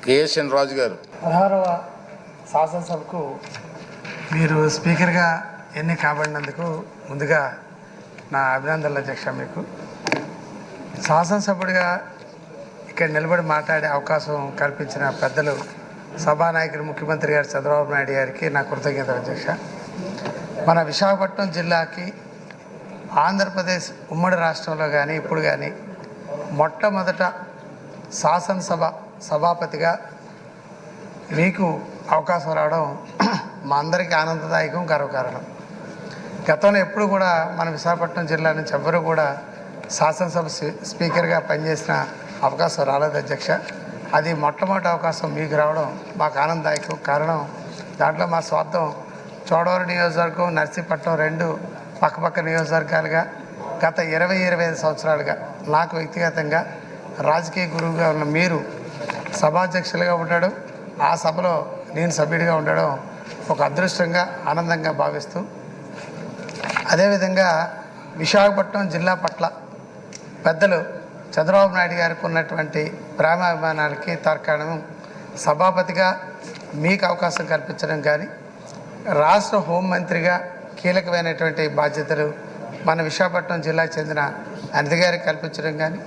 KSN రాజు గారు 16వ శాసనసభకు మీరు స్పీకర్గా ఎన్నిక కాబడినందుకు ముందుగా నా అభినందనలు అధ్యక్ష. మీకు శాసనసభ్యుడిగా ఇక్కడ నిలబడి మాట్లాడే అవకాశం కల్పించిన పెద్దలు సభానాయకులు ముఖ్యమంత్రి గారు చంద్రబాబు నాయుడు గారికి నా కృతజ్ఞతలు అధ్యక్ష. మన విశాఖపట్నం జిల్లాకి ఆంధ్రప్రదేశ్ ఉమ్మడి రాష్ట్రంలో కానీ ఇప్పుడు కానీ మొట్టమొదట శాసనసభ సభాపతిగా మీకు అవకాశం రావడం మా అందరికీ ఆనందదాయకం, గర్వకారణం. గతంలో ఎప్పుడు కూడా మన విశాఖపట్నం జిల్లా నుంచి ఎవ్వరూ కూడా శాసనసభ స్పీకర్గా పనిచేసిన అవకాశం రాలేదు అధ్యక్ష. అది మొట్టమొదటి అవకాశం మీకు రావడం మాకు ఆనందదాయకం. కారణం దాంట్లో మా స్వార్థం చోడవరం నియోజకవర్గం, నర్సీపట్నం రెండు పక్కపక్క నియోజకవర్గాలుగా గత 20-25 సంవత్సరాలుగా నాకు వ్యక్తిగతంగా రాజకీయ గురువుగా ఉన్న మీరు సభాధ్యక్షులుగా ఉండడం, ఆ సభలో నేను సభ్యుడిగా ఉండడం ఒక అదృష్టంగా ఆనందంగా భావిస్తూ, అదేవిధంగా విశాఖపట్నం జిల్లా పట్ల పెద్దలు చంద్రబాబు నాయుడు గారికి ఉన్నటువంటి ప్రేమాభిమానాలకి తార్కాణం సభాపతిగా మీకు అవకాశం కల్పించడం కానీ, రాష్ట్ర హోంమంత్రిగా కీలకమైనటువంటి బాధ్యతలు మన విశాఖపట్నం జిల్లాకు చెందిన అనిత గారికి కల్పించడం కానీ,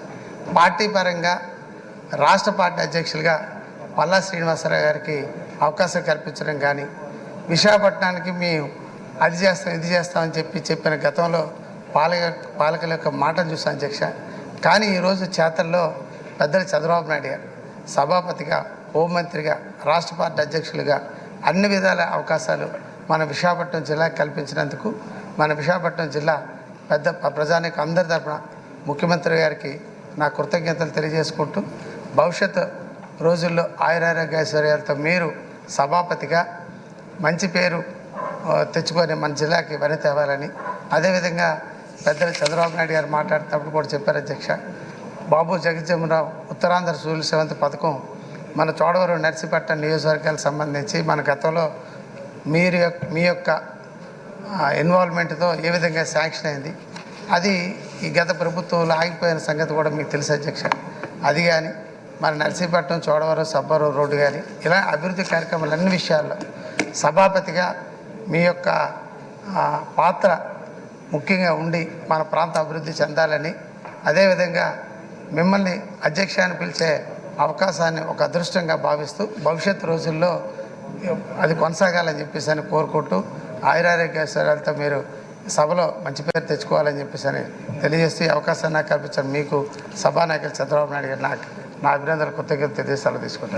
పార్టీ పరంగా రాష్ట్ర పార్టీ అధ్యక్షులుగా పల్లా శ్రీనివాసరావు గారికి అవకాశం కల్పించడం కానీ, విశాఖపట్నానికి మేము అది చేస్తాం ఇది చేస్తామని చెప్పిన గతంలో పాలకుల యొక్క మాటను చూసాం అధ్యక్ష. కానీ ఈరోజు చేతల్లో పెద్దలు చంద్రబాబు నాయుడు గారు సభాపతిగా, హోంమంత్రిగా, రాష్ట్ర పార్టీ అధ్యక్షులుగా అన్ని విధాల అవకాశాలు మన విశాఖపట్నం జిల్లాకు కల్పించినందుకు మన విశాఖపట్నం జిల్లా పెద్ద ప్రజానికి అందరి తరపున ముఖ్యమంత్రి గారికి నా కృతజ్ఞతలు తెలియజేసుకుంటూ, భవిష్యత్తు రోజుల్లో ఆయురారోగ్యైశ్వర్యాలతో మీరు సభాపతిగా మంచి పేరు తెచ్చుకొని మన జిల్లాకి వని తేవాలని, అదేవిధంగా పెద్దలు చంద్రబాబు నాయుడు గారు మాట్లాడుతున్నప్పుడు కూడా చెప్పారు అధ్యక్ష. బాబు జగజ్జీవనరావు ఉత్తరాంధ్ర సూర్యుల సెవంత్ పథకం మన చోడవరం, నర్సీపట్నం నియోజకవర్గాలకు సంబంధించి మన గతంలో మీ యొక్క ఇన్వాల్వ్మెంట్తో ఏ విధంగా శాంక్షన్ అయింది, అది ఈ గత ప్రభుత్వంలో ఆగిపోయిన సంగతి కూడా మీకు తెలుసు అధ్యక్ష. అది కానీ మన నర్సీపట్నం, చోడవరం, సబ్బవరం రోడ్డు కానీ ఇలా అభివృద్ధి కార్యక్రమాలు అన్ని విషయాల్లో సభాపతిగా మీ యొక్క పాత్ర ముఖ్యంగా ఉండి మన ప్రాంత అభివృద్ధి చెందాలని, అదేవిధంగా మిమ్మల్ని అధ్యక్ష అని పిలిచే అవకాశాన్ని ఒక అదృష్టంగా భావిస్తూ భవిష్యత్తు రోజుల్లో అది కొనసాగాలని చెప్పేసి అని కోరుకుంటూ, ఆయురారోగ్యశాలతో మీరు సభలో మంచి పేరు తెచ్చుకోవాలని చెప్పేసి అని తెలియజేస్తూ అవకాశాన్ని నాకు కల్పించాను. మీకు సభానాయకులు చంద్రబాబు నాయుడు గారు నా అభినందనలు కృతజ్ఞతలు తెలియజేసి తీసుకుంటాను.